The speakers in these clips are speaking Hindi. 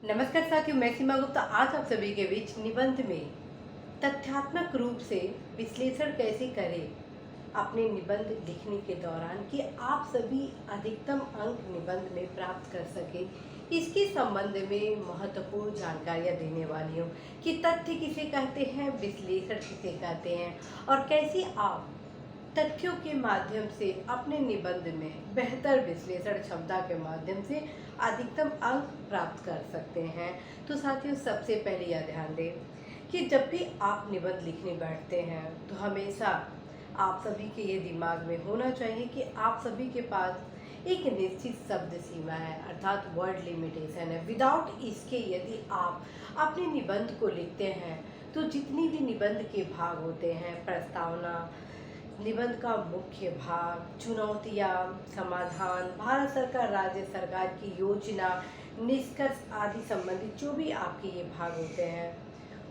नमस्कार साथियों, मैं सीमा गुप्ता आज आप सभी के बीच निबंध में तथ्यात्मक रूप से विश्लेषण कैसे करें अपने निबंध लिखने के दौरान कि आप सभी अधिकतम अंक निबंध में प्राप्त कर सकें। इसके संबंध में महत्वपूर्ण जानकारियाँ देने वाली हूँ कि तथ्य किसे कहते हैं, विश्लेषण किसे कहते हैं और कैसे आप तथ्यों के माध्यम से अपने निबंध में बेहतर विश्लेषण क्षमता के माध्यम से अधिकतम अंक प्राप्त कर सकते हैं। तो साथियों, सबसे पहले यह ध्यान दें कि जब भी आप निबंध लिखने बैठते हैं तो हमेशा आप सभी के ये दिमाग में होना चाहिए कि आप सभी के पास एक निश्चित शब्द सीमा है, अर्थात वर्ड लिमिटेशन है। विदाउट इसके यदि आप अपने निबंध को लिखते हैं तो जितनी भी निबंध के भाग होते हैं, प्रस्तावना, निबंध का मुख्य भाग, चुनौतियाँ, समाधान, भारत सरकार, राज्य सरकार की योजना, निष्कर्ष आदि संबंधित जो भी आपके ये भाग होते हैं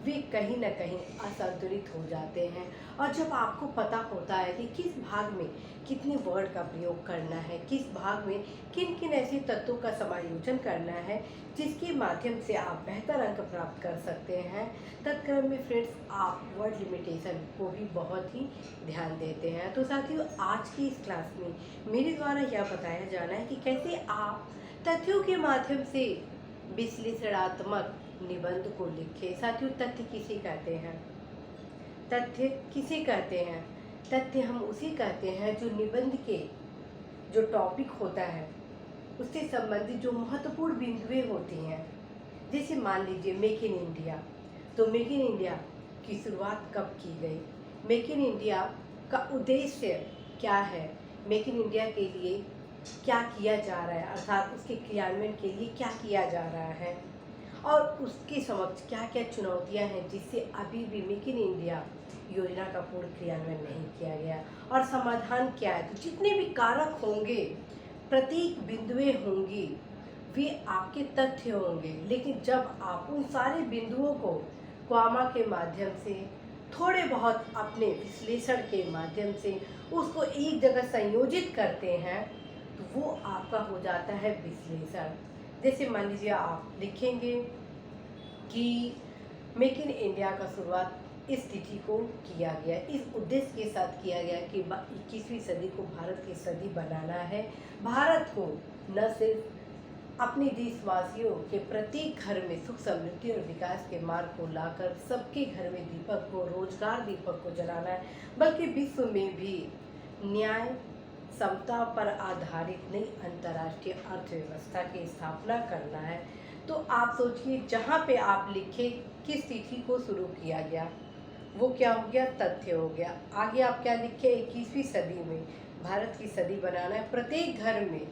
वे कहीं ना कहीं असंतुलित हो जाते हैं। और जब आपको पता होता है कि किस भाग में कितने वर्ड का प्रयोग करना है, किस भाग में किन किन ऐसे तत्वों का समायोजन करना है जिसके माध्यम से आप बेहतर अंक प्राप्त कर सकते हैं, तत्क्रम में फ्रेंड्स आप वर्ड लिमिटेशन को भी बहुत ही ध्यान देते हैं। तो साथियों, आज की इस क्लास में मेरे द्वारा यह बताया जाना है कि कैसे आप तथ्यों के माध्यम से विश्लेषणात्मक निबंध को लिखें। साथियों, तथ्य किसे कहते हैं? तथ्य किसे कहते हैं? तथ्य हम उसे कहते हैं जो निबंध के जो टॉपिक होता है उससे संबंधित जो महत्वपूर्ण बिंदुएं होती हैं। जैसे मान लीजिए मेक इन इंडिया, तो मेक इन इंडिया की शुरुआत कब की गई, मेक इन इंडिया का उद्देश्य क्या है, मेक इन इंडिया के लिए क्या किया जा रहा है, अर्थात उसके क्रियान्वयन के लिए क्या किया जा रहा है और उसके समक्ष क्या क्या चुनौतियां हैं जिससे अभी भी मेक इन इंडिया योजना का पूर्ण क्रियान्वयन नहीं किया गया, और समाधान क्या है। तो जितने भी कारक होंगे, प्रत्येक बिंदुएं होंगी, वे आपके तथ्य होंगे। लेकिन जब आप उन सारे बिंदुओं को क्वामा के माध्यम से, थोड़े बहुत अपने विश्लेषण के माध्यम से उसको एक जगह संयोजित करते हैं तो वो आपका हो जाता है विश्लेषण। जैसे मान लीजिए आप लिखेंगे कि मेक इन इंडिया का शुरुआत इस तिथि को किया गया, इस उद्देश्य के साथ किया गया कि 21वीं सदी को भारत की सदी बनाना है। भारत को न सिर्फ अपने देशवासियों के प्रत्येक घर में सुख समृद्धि और विकास के मार्ग को लाकर सबके घर में दीपक को, रोजगार दीपक को जलाना है, बल्कि विश्व में भी न्याय, समता पर आधारित नई अंतर्राष्ट्रीय अर्थव्यवस्था की स्थापना करना है। तो आप सोचिए, जहाँ पे आप लिखे किस तिथि को शुरू किया गया, वो क्या हो गया, तथ्य हो गया। आगे आप क्या लिखे, 21वीं सदी में भारत की सदी बनाना है, प्रत्येक घर में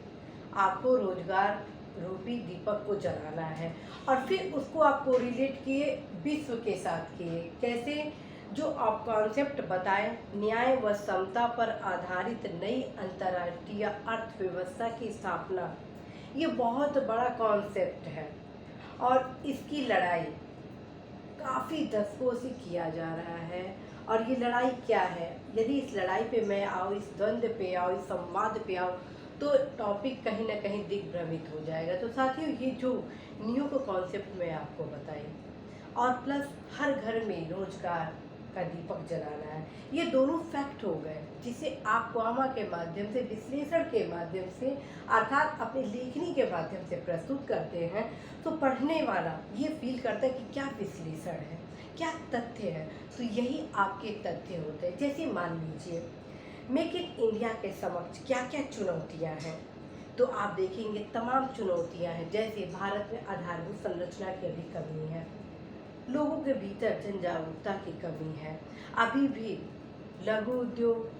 आपको रोजगार रूपी दीपक को जलाना है। और फिर उसको आप कोरिलेट किए विश्व के साथ किए, कैसे, जो आप कॉन्सेप्ट बताएं, न्याय व समता पर आधारित नई अंतर्राष्ट्रीय अर्थव्यवस्था की स्थापना, ये बहुत बड़ा कॉन्सेप्ट है और इसकी लड़ाई काफ़ी दशकों से किया जा रहा है। और ये लड़ाई क्या है, यदि इस लड़ाई पे मैं आऊँ, इस द्वंद्व पे आऊँ, इस संवाद पे आऊँ, तो टॉपिक कहीं ना कहीं दिग्भ्रमित हो जाएगा। तो साथियों, ये जो न्यू को कॉन्सेप्ट मैं आपको बताई, और प्लस हर घर में रोजगार का दीपक जलाना है, ये दोनों फैक्ट हो गए जिसे आप क्वामा के माध्यम से, विश्लेषण के माध्यम से, अर्थात अपनी लेखनी के माध्यम से प्रस्तुत करते हैं। तो पढ़ने वाला ये फील करता है कि क्या विश्लेषण है, क्या तथ्य है। तो यही आपके तथ्य होते हैं। जैसे मान लीजिए मेक इन इंडिया के समक्ष क्या क्या चुनौतियाँ हैं, तो आप देखेंगे तमाम चुनौतियाँ हैं। जैसे भारत में आधारभूत संरचना की अभी कमी है, लोगों के भीतर जन जागरूकता की कमी है, अभी भी लघु उद्योग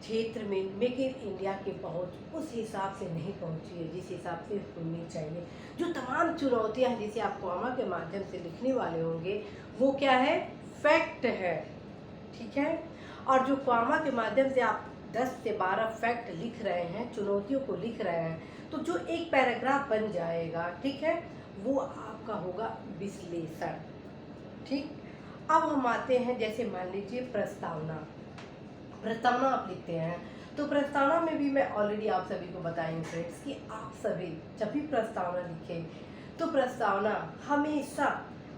क्षेत्र में मेक इन इंडिया की पहुंच उस हिसाब से नहीं पहुंची है जिस हिसाब से होनी चाहिए। जो तमाम चुनौतियां हैं जिसे आप क्वामा के माध्यम से लिखने वाले होंगे, वो क्या है, फैक्ट है, ठीक है। और जो क्वामा के माध्यम से आप 10 से 12 फैक्ट लिख रहे हैं, चुनौतियों को लिख रहे हैं, तो जो एक पैराग्राफ बन जाएगा, ठीक है, वो आपका होगा विश्लेषण। ठीक, अब हम आते हैं, जैसे मान लीजिए प्रस्तावना। प्रस्तावना आप लिखते हैं तो प्रस्तावना में भी मैं ऑलरेडी आप सभी को बताई हूँ फ्रेंड्स कि आप सभी जब भी प्रस्तावना लिखें तो प्रस्तावना हमेशा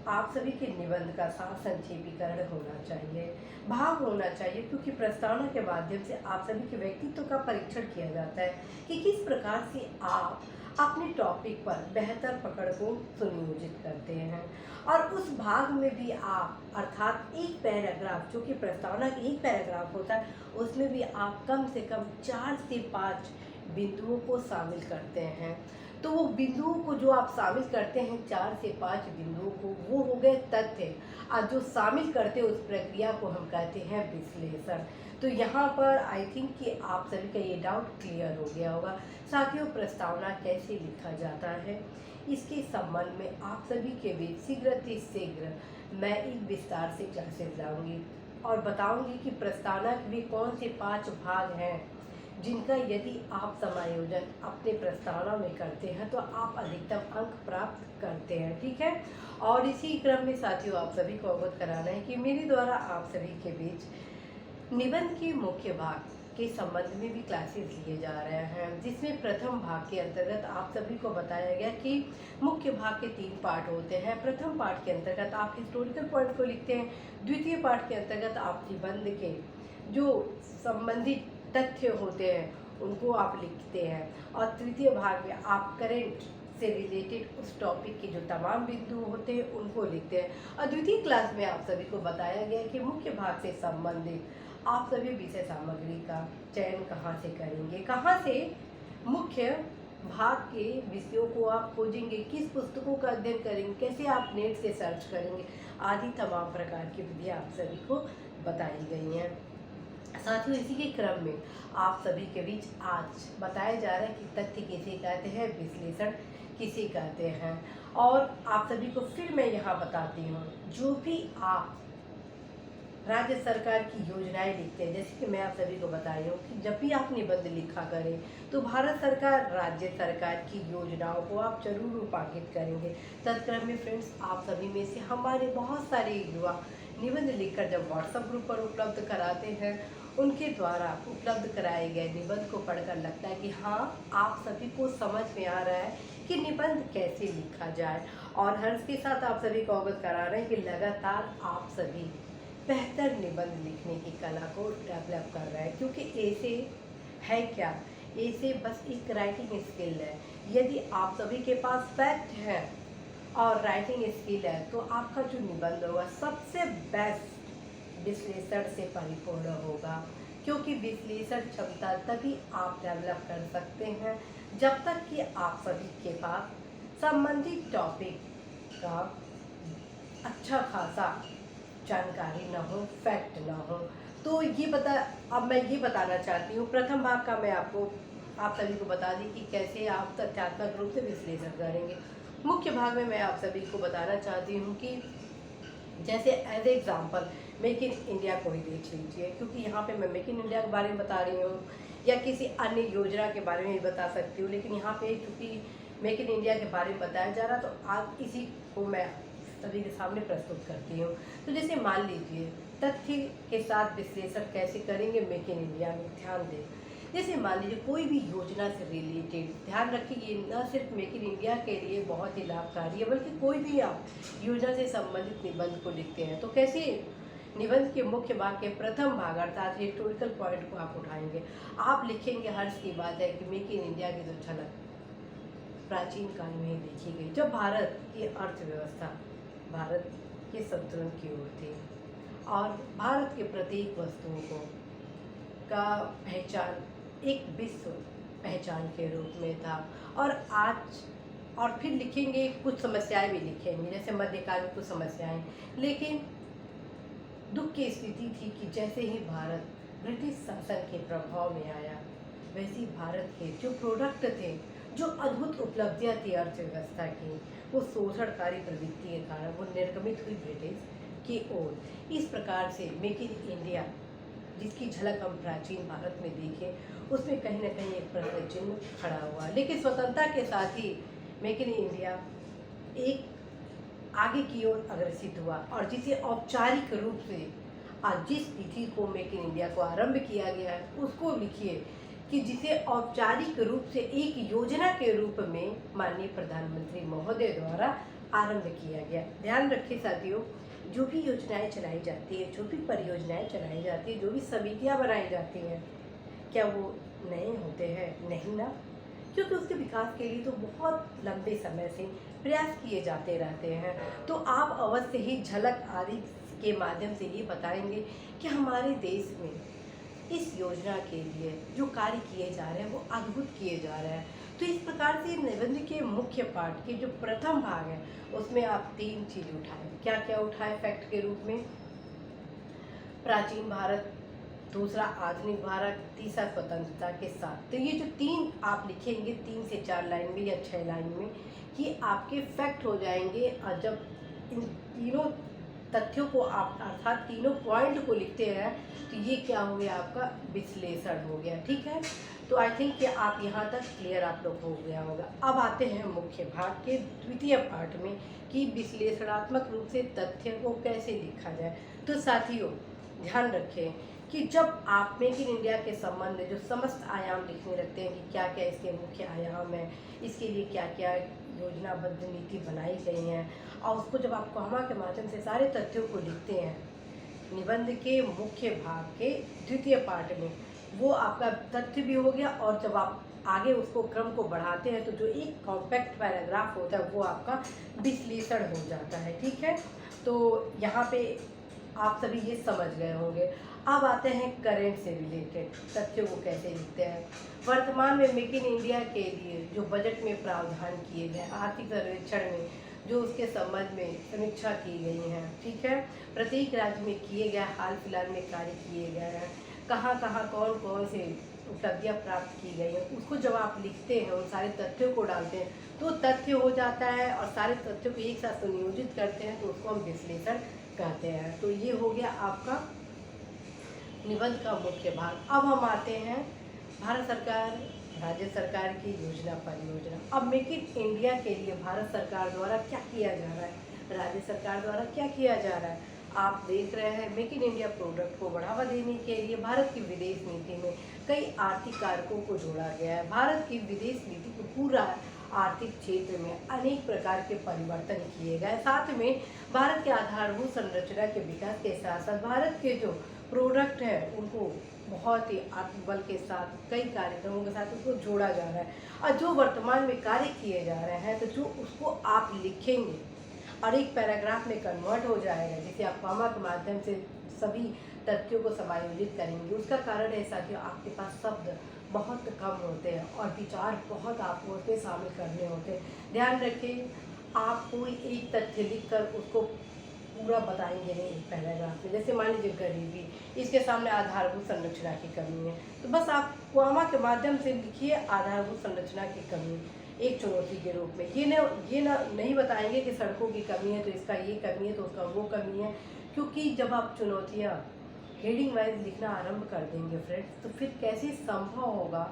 आप सभी के निबंध का सार संक्षेपीकरण होना चाहिए, भाव होना चाहिए, क्योंकि प्रस्तावना के माध्यम से आप सभी के व्यक्तित्व का परीक्षण किया जाता है कि किस प्रकार से आप अपने टॉपिक पर बेहतर पकड़ को सुनियोजित करते हैं। और उस भाग में भी आप अर्थात एक पैराग्राफ, जो कि प्रस्तावना का एक पैराग्राफ होता है, उसमें भी आप कम से कम 4 से 5 बिंदुओं को शामिल करते हैं। तो वो बिंदुओं को जो आप शामिल करते हैं, 4 से 5 बिंदुओं को, वो हो गए तथ्य, और जो शामिल करते हैं उस प्रक्रिया को हम कहते हैं विश्लेषण। तो यहाँ पर आई थिंक कि आप सभी का ये डाउट क्लियर हो गया होगा। साथियों, प्रस्तावना कैसे लिखा जाता है, इसके संबंध में आप सभी के बीच शीघ्र मैं एक विस्तार से क्लासेस लाऊंगी और बताऊंगी कि प्रस्तावना के भी कौन से 5 भाग हैं जिनका यदि आप समायोजन अपने प्रस्तावना में करते हैं तो आप अधिकतम अंक प्राप्त करते हैं। ठीक है। और इसी क्रम में साथियों, आप सभी को अवगत कराना है कि मेरे द्वारा आप सभी के बीच निबंध के मुख्य भाग के संबंध में भी क्लासेस लिए जा रहे हैं, जिसमें प्रथम भाग के अंतर्गत आप सभी को बताया गया कि मुख्य भाग के 3 पार्ट होते हैं। प्रथम पार्ट के अंतर्गत आप हिस्टोरिकल पॉइंट को लिखते हैं, द्वितीय पार्ट के अंतर्गत आप निबंध के जो संबंधित तथ्य होते हैं उनको आप लिखते हैं, और तृतीय भाग में आप करेंट से रिलेटेड उस टॉपिक के जो तमाम बिंदु होते हैं उनको लिखते हैं। और द्वितीय क्लास में आप सभी को बताया गया कि मुख्य भाग से संबंधित आप सभी विषय सामग्री का चयन कहाँ से करेंगे, कहाँ से मुख्य भाग के विषयों को आप खोजेंगे, किस पुस्तकों का अध्ययन करेंगे, कैसे आप नेट से सर्च करेंगे, आदि तमाम प्रकार की विधियाँ आप सभी को बताई गई हैं। साथियों, इसी के क्रम में आप सभी के बीच आज बताया जा रहा है कि तथ्य किसे कहते हैं, विश्लेषण किसे कहते हैं। और आप सभी को फिर मैं यहाँ बताती हूँ, जो भी आप राज्य सरकार की योजनाएं लिखते हैं, जैसे कि मैं आप सभी को बता रही हूँ कि जब भी आप निबंध लिखा करें तो भारत सरकार, राज्य सरकार की योजनाओं को आप जरूर रूपांकित करेंगे। तत्क्रम में फ्रेंड्स, आप सभी में से हमारे बहुत सारे युवा निबंध लिखकर जब व्हाट्सएप ग्रुप पर उपलब्ध कराते हैं, उनके द्वारा उपलब्ध कराए गए निबंध को पढ़कर लगता है कि हाँ, आप सभी को समझ में आ रहा है कि निबंध कैसे लिखा जाए। और हर्ष के साथ आप सभी को अवगत करा रहे हैं कि लगातार आप सभी बेहतर निबंध लिखने की कला को डेवलप कर रहे हैं, क्योंकि ऐसे है क्या, ऐसे बस एक राइटिंग स्किल है। यदि आप सभी के पास फैक्ट है और राइटिंग स्किल है तो आपका जो निबंध होगा सबसे बेस्ट विश्लेषण से परिपूर्ण होगा, क्योंकि विश्लेषण क्षमता तभी आप डेवलप कर सकते हैं जब तक कि आप सभी के पास संबंधित टॉपिक का अच्छा खासा जानकारी न हो, फैक्ट न हो। तो अब मैं ये बताना चाहती हूँ, प्रथम भाग का मैं आप सभी को बता दी कि कैसे आप तथ्यात्मक रूप से विश्लेषण करेंगे। मुख्य भाग में मैं आप सभी को बताना चाहती हूँ कि जैसे as example make in India को ही देख लीजिए, क्योंकि यहाँ पे मैं मेक इन इंडिया के बारे में बता रही हूँ या किसी अन्य योजना के बारे में भी बता सकती हूँ, लेकिन यहाँ पे चूँकि मेक इन इंडिया के बारे में बताया जा रहा, तो आज इसी को मैं सभी के सामने प्रस्तुत करती हूँ। तो जैसे मान लीजिए, तथ्य के साथ विश्लेषण कैसे करेंगे मेक इन इंडिया में, ध्यान दें। जैसे मान लीजिए कोई भी योजना से रिलेटेड, ध्यान रखिए ये न सिर्फ मेक इन इंडिया के लिए बहुत ही लाभकारी है, बल्कि कोई भी आप योजना से संबंधित निबंध को लिखते हैं तो कैसे निबंध के मुख्य भाग के प्रथम भाग अर्थात हिस्टोरिकल पॉइंट को आप उठाएंगे। आप लिखेंगे, हर्ष की बात है कि मेक इन इंडिया की जो झलक प्राचीन काल में ही देखी गई, जब भारत की अर्थव्यवस्था भारत के संतुलन की ओर थी और भारत के प्रत्येक वस्तुओं को का पहचान एक विश्व पहचान के रूप में था। और आज और फिर लिखेंगे, कुछ समस्याएं भी लिखेंगे, जैसे मध्यकाल में कुछ समस्याएं, लेकिन दुख की स्थिति थी कि जैसे ही भारत ब्रिटिश शासन के प्रभाव में आया, वैसे भारत के जो प्रोडक्ट थे, जो अद्भुत उपलब्धियां थी अर्थव्यवस्था की, वो शोषणकारी प्रवृत्ति के कारण वो निर्गमित हुई ब्रिटिश की ओर। इस प्रकार से मेक इन इंडिया, जिसकी झलक हम प्राचीन भारत में देखें, उसमें कहीं ना कहीं एक प्रश्न चिन्ह खड़ा हुआ। लेकिन स्वतंत्रता के साथ ही मेक इन इंडिया एक आगे की ओर अग्रसित हुआ, और जिसे औपचारिक रूप से आज जिस तिथि को मेक इन इंडिया को आरंभ किया गया है उसको लिखिए कि जिसे औपचारिक रूप से एक योजना के रूप में माननीय प्रधानमंत्री महोदय द्वारा आरंभ किया गया। ध्यान रखिए साथियों, जो भी योजनाएं चलाई जाती है, जो भी परियोजनाएं चलाई जाती है, जो भी समितियां बनाई जाती हैं, क्या वो नए होते हैं? नहीं ना, क्योंकि उसके विकास के लिए तो बहुत लंबे समय से प्रयास किए जाते रहते हैं। तो आप अवश्य ही झलक आदि के माध्यम से ये बताएंगे कि हमारे देश में इस योजना के लिए जो कार्य किए जा रहे हैं वो अद्भुत किए जा रहे हैं। तो इस प्रकार से निबंध के मुख्य पाठ के जो प्रथम भाग है उसमें आप 3 चीज उठाएं। क्या क्या उठाएं फैक्ट के रूप में? प्राचीन भारत, दूसरा आधुनिक भारत, तीसरा स्वतंत्रता के साथ। तो ये जो 3 आप लिखेंगे 3 से 4 लाइन में या 6 लाइन में, कि आपके फैक्ट हो जाएंगे। और जब इन तीनों तथ्यों को आप अर्थात तीनों पॉइंट को लिखते हैं तो ये क्या हो गया? आपका विश्लेषण हो गया। ठीक है, तो आई थिंक कि आप यहाँ तक क्लियर आप लोग हो गया होगा। अब आते हैं मुख्य भाग के द्वितीय पार्ट में कि विश्लेषणात्मक रूप से तथ्य को कैसे लिखा जाए। तो साथियों ध्यान रखें कि जब आप मेक इन इंडिया के संबंध में जो समस्त आयाम लिखने लगते हैं कि क्या क्या इसके मुख्य आयाम हैं, इसके लिए क्या क्या योजनाबद्ध नीति बनाई गई हैं, और उसको जब आप कॉमा के माध्यम से सारे तथ्यों को लिखते हैं निबंध के मुख्य भाग के द्वितीय पार्ट में, वो आपका तथ्य भी हो गया। और जब आप आगे उसको क्रम को बढ़ाते हैं तो जो एक कॉम्पैक्ट पैराग्राफ होता है वो आपका विश्लेषण हो जाता है। ठीक है, तो यहाँ पे आप सभी ये समझ गए होंगे। अब आते हैं करंट से रिलेटेड तथ्यों को कैसे लिखते हैं। वर्तमान में मेक इन इंडिया के लिए जो बजट में प्रावधान किए गए, आर्थिक सर्वेक्षण में जो उसके संबंध में समीक्षा की गई है, ठीक है, प्रत्येक राज्य में किए गए हाल फिलहाल में कार्य किए गए हैं, कहाँ कहाँ कौन कौन से उपलब्धियाँ प्राप्त की गई हैं, उसको जब आप लिखते हैं उन सारे तथ्यों को डालते हैं तो तथ्य हो जाता है। और सारे तथ्यों को एक साथ संयोजित करते हैं तो उसको हम विश्लेषण कहते हैं। तो ये हो गया आपका निबंध का मुख्य भाग। अब हम आते हैं भारत सरकार राज्य सरकार की योजना परियोजना। अब मेक इन इंडिया के लिए भारत सरकार द्वारा क्या किया जा रहा है, राज्य सरकार द्वारा क्या किया जा रहा है। आप देख रहे हैं मेक इन इंडिया प्रोडक्ट को बढ़ावा देने के लिए भारत की विदेश नीति में कई आर्थिक कारकों को जोड़ा गया है। भारत की विदेश नीति को पूरा आर्थिक क्षेत्र में अनेक प्रकार के परिवर्तन किए गए। साथ में भारत के आधारभूत संरचना के विकास के साथ साथ भारत के जो प्रोडक्ट है उनको बहुत ही आत्मबल के साथ कई कार्यक्रमों के साथ उसको जोड़ा जा रहा है। और जो वर्तमान में कार्य किए जा रहे हैं तो जो उसको आप लिखेंगे और एक पैराग्राफ में कन्वर्ट हो जाएगा, जिसे आप कॉमा के माध्यम से सभी तथ्यों को समायोजित करेंगे। उसका कारण ऐसा कि आपके पास शब्द बहुत कम होते हैं और विचार बहुत आपको उसमें शामिल करने होते हैं। ध्यान रखें, आप कोई एक तथ्य लिखकर उसको पूरा बताएंगे नहीं एक पैराग्राफ में। जैसे मान लीजिए गरीबी, इसके सामने आधारभूत संरचना की कमी है, तो बस आप कॉमा के माध्यम से लिखिए आधारभूत संरचना की कमी एक चुनौती के रूप में। ये नहीं बताएंगे कि सड़कों की कमी है तो इसका ये कमी है तो उसका वो कमी है, क्योंकि जब आप चुनौतियाँ हेडिंग वाइज लिखना आरंभ कर देंगे फ्रेंड्स तो फिर कैसे संभव होगा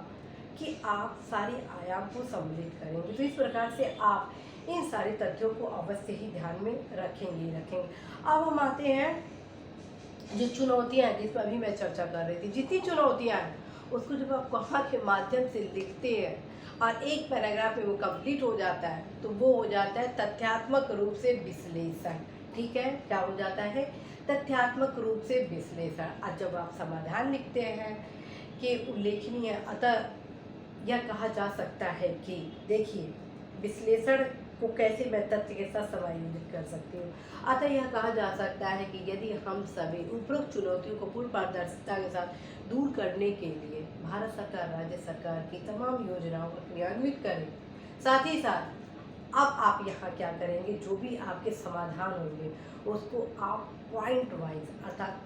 कि आप सारे आयाम को सम्मिलित करेंगे। तो इस प्रकार से आप इन सारे तथ्यों को अवश्य ही ध्यान में रखेंगे। अब हम आते हैं जो चुनौतियाँ हैं जिस पर अभी मैं चर्चा कर रही थी। जितनी चुनौतियाँ हैं उसको जब आप कॉमा के माध्यम से लिखते हैं और एक पैराग्राफ में वो कंप्लीट हो जाता है तो वो हो जाता है तथ्यात्मक रूप से विश्लेषण। ठीक है, क्या हो जाता है? तथ्यात्मक रूप से विश्लेषण। और जब आप समाधान लिखते हैं कि उल्लेखनीय, अतः यह कहा जा सकता है कि देखिए विश्लेषण को कैसे मैं तथ्य के साथ समायोजित कर सकती हूँ। अतः यह कहा जा सकता है कि यदि हम सभी उपरोक्त चुनौतियों को पूर्ण पारदर्शिता के साथ दूर करने के लिए भारत सरकार राज्य सरकार की तमाम योजनाओं को क्रियान्वित करें, साथ ही साथ अब आप यहाँ क्या करेंगे, जो भी आपके समाधान होंगे उसको आप पॉइंट वाइज, अर्थात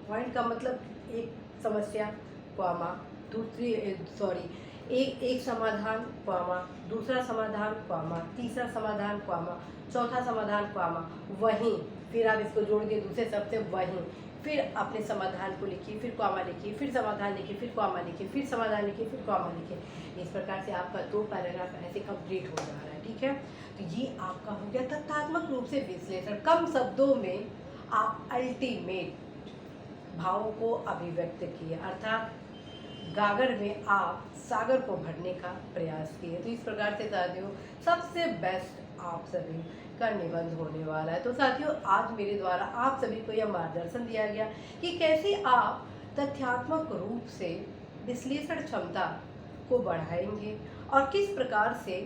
पॉइंट का मतलब एक समस्या कॉमा, एक समाधान कॉमा, दूसरा समाधान कॉमा, तीसरा समाधान कॉमा, चौथा समाधान कॉमा, वहीं फिर आप इसको जोड़ दिए दूसरे शब्द से वहीं, फिर अपने समाधान को लिखिए, फिर कॉमा लिखिए, फिर समाधान लिखिए, फिर कॉमा लिखिए, फिर समाधान लिखिए, फिर कॉमा लिखिए। इस प्रकार से आपका 2 पैराग्राफ ऐसे कंप्लीट हो जा रहा है। ठीक है, तो ये आपका हो गया तथ्यात्मक रूप से विश्लेषण। कम शब्दों में आप अल्टीमेट भावों को अभिव्यक्त किए, अर्थात गागर में आप सागर को भरने का प्रयास किए। तो इस प्रकार से साथियों सबसे बेस्ट आप सभी का निबंध होने वाला है। तो साथियों आज मेरे द्वारा आप सभी को यह मार्गदर्शन दिया गया कि कैसे आप तथ्यात्मक रूप से विश्लेषण क्षमता को बढ़ाएंगे और किस प्रकार से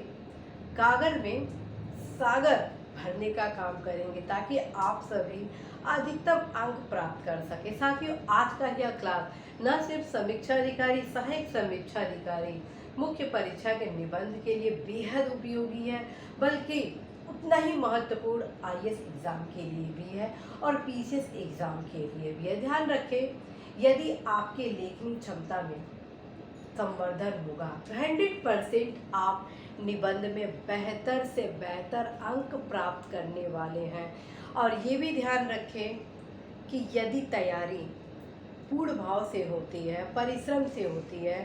गागर में सागर भरने का काम करेंगे ताकि आप सभी अधिकतम अंक प्राप्त कर सके। साथियों आज का यह क्लास न सिर्फ समीक्षा अधिकारी, सहायक समीक्षा अधिकारी, मुख्य परीक्षा के निबंध के लिए बेहद उपयोगी है, बल्कि उतना ही महत्वपूर्ण आईएएस एग्जाम के लिए भी है और पीसीएस एग्जाम के लिए भी है। ध्यान रखें, यदि आपके लेखनी क्षमता में संवर्धन होगा तो 100% आप निबंध में बेहतर से बेहतर अंक प्राप्त करने वाले हैं। और ये भी ध्यान रखें कि यदि तैयारी पूर्ण भाव से होती है, परिश्रम से होती है,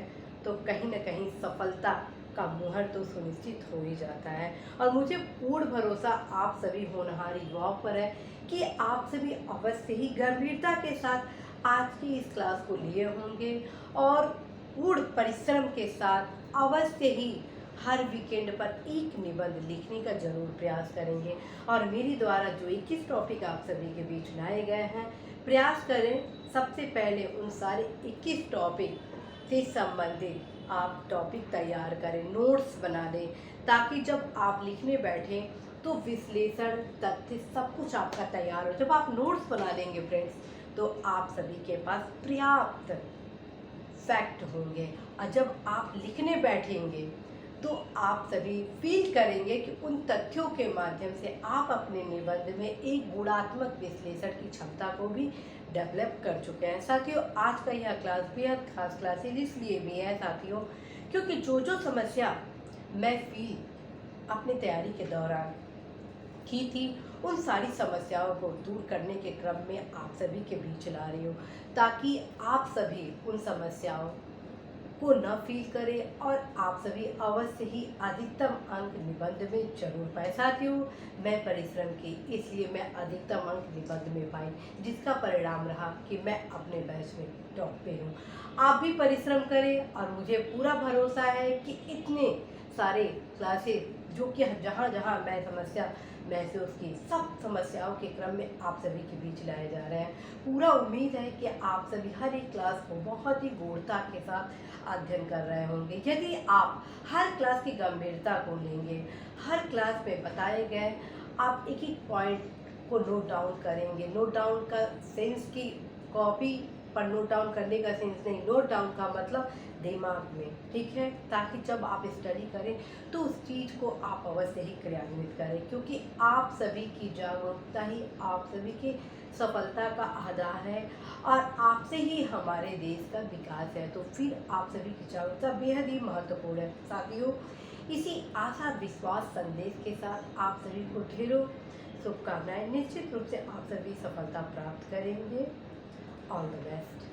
तो कहीं न कहीं सफलता का मुहूर्त तो सुनिश्चित हो ही जाता है। और मुझे पूर्ण भरोसा आप सभी होनहार युवाओं पर है कि आप सभी अवश्य ही गंभीरता के साथ आज की इस क्लास को लिए होंगे और पूर्ण परिश्रम के साथ अवश्य ही हर वीकेंड पर एक निबंध लिखने का जरूर प्रयास करेंगे। और मेरे द्वारा जो 21 टॉपिक आप सभी के बीच लाए गए हैं, प्रयास करें सबसे पहले उन सारे 21 टॉपिक से संबंधित आप टॉपिक तैयार करें, नोट्स बना दें, ताकि जब आप लिखने बैठें तो विश्लेषण, तथ्य सब कुछ आपका तैयार हो। जब आप नोट्स बना लेंगे फ्रेंड्स, तो आप सभी के पास पर्याप्त फैक्ट होंगे और जब आप लिखने बैठेंगे तो आप सभी फील करेंगे कि उन तथ्यों के माध्यम से आप अपने निबंध में एक गुणात्मक विश्लेषण की क्षमता को भी डेवलप कर चुके हैं। साथियों आज का यह क्लास बेहद खास क्लास इसलिए भी है साथियों, क्योंकि जो समस्या मैं फील अपनी तैयारी के दौरान की थी, उन सारी समस्याओं को दूर करने के क्रम में आप सभी के बीच ला रही हूँ, ताकि आप सभी उन समस्याओं को न फील करें और आप सभी अवश्य ही अधिकतम अंक निबंध में जरूर पाए। साथियों मैं परिश्रम की, इसलिए मैं अधिकतम अंक निबंध में पाई, जिसका परिणाम रहा कि मैं अपने बैच में टॉप पे हूँ। आप भी परिश्रम करें और मुझे पूरा भरोसा है कि इतने सारे क्लासेस जो कि जहाँ जहाँ मैं समस्या महसूस की, सब समस्याओं के क्रम में आप सभी के बीच लाए जा रहे हैं। पूरा उम्मीद है कि आप सभी हर एक क्लास को बहुत ही गूढ़ता के साथ अध्ययन कर रहे होंगे। यदि आप हर क्लास की गंभीरता को लेंगे, हर क्लास में बताए गए आप एक एक पॉइंट को नोट डाउन करेंगे। नोट डाउन का सेंस की कॉपी पर नोट डाउन करने का सेंस नहीं, नोट डाउन का मतलब दिमाग में, ठीक है, ताकि जब आप स्टडी करें तो उस चीज़ को आप अवश्य ही क्रियान्वित करें, क्योंकि आप सभी की जागरूकता ही आप सभी की सफलता का आधार है और आपसे ही हमारे देश का विकास है। तो फिर आप सभी की जागरूकता बेहद ही महत्वपूर्ण है। साथियों इसी आशा विश्वास संदेश के साथ आप सभी को ढेरों शुभकामनाएं। निश्चित रूप से आप सभी सफलता प्राप्त करेंगे। All the best.